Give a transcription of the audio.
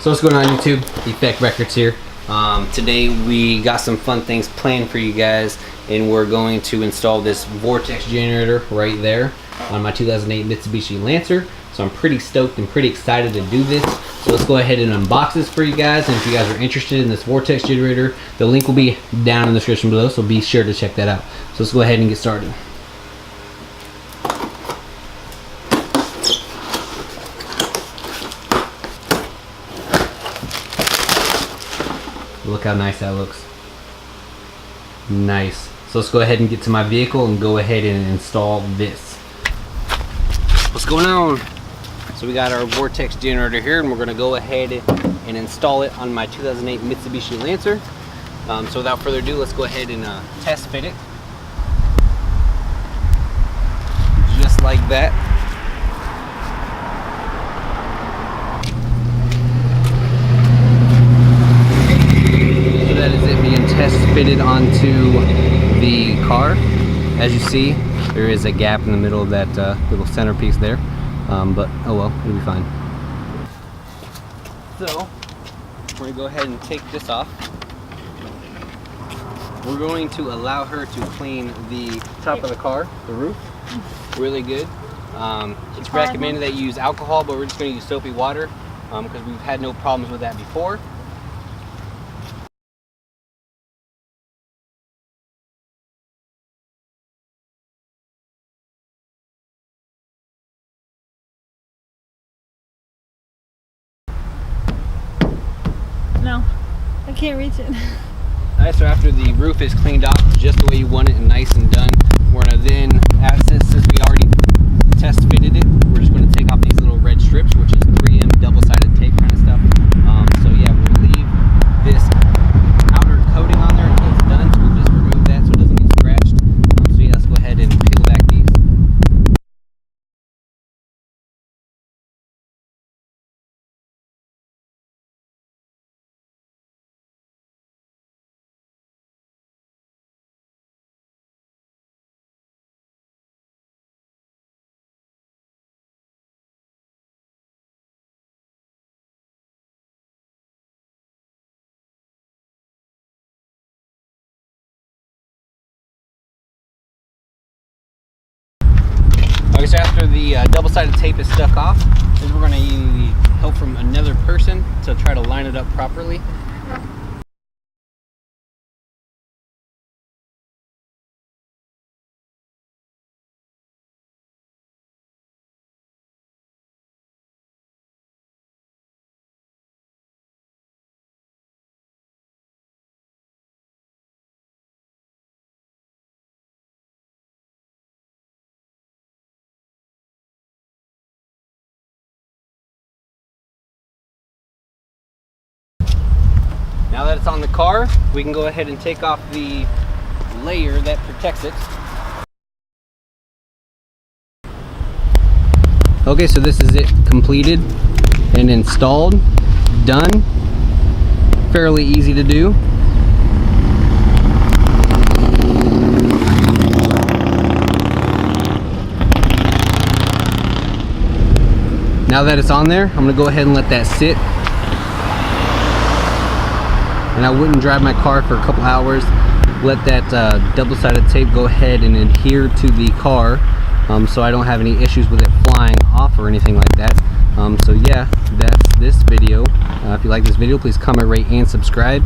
So what's going on YouTube? Effect Records here. Today we got some fun things planned for you guys, and we're going to install this Vortex generator right there on my 2008 Mitsubishi Lancer. So I'm pretty stoked and pretty excited to do this. So let's go ahead and unbox this for you guys, and if you guys are interested in this Vortex generator, the link will be down in the description below, so be sure to check that out. So let's go ahead and get started. Look how nice that looks. Nice. So let's go ahead and get to my vehicle and go ahead and install this. What's going on? So we got our Vortex generator here, and we're going to go ahead and install it on my 2008 Mitsubishi Lancer. So without further ado, let's go ahead and test fit it. Just like that. That is it being test fitted onto the car. As you see, there is a gap in the middle of that little centerpiece there, but oh well, it'll be fine. So we're going to go ahead and take this off. We're going to allow her to clean the top of the car, the roof, really good. It's recommended that you use alcohol, but we're just going to use soapy water because we've had no problems with that before. No, I can't reach it. Alright, so after the roof is cleaned off just the way you want it and nice and done, we're going to then, since we already test fitted it, we're just going to take off these little red strips, which is 3M double-sided tape kind of stuff. So yeah, we'll leave this outer coating on there until it's done, so we'll just remove that so it doesn't get scratched. So yeah, let's go ahead and peel back these. Okay, so after the double-sided tape is stuck off, then we're going to need help from another person to try to line it up properly. Now that it's on the car, we can go ahead and take off the layer that protects it. Okay, so this is it completed and installed, done. Fairly easy to do. Now that it's on there, I'm gonna go ahead and let that sit. And I wouldn't drive my car for a couple hours. Let that double-sided tape go ahead and adhere to the car, so I don't have any issues with it flying off or anything like that. So yeah, that's this video. If you like this video, please comment, rate, and subscribe.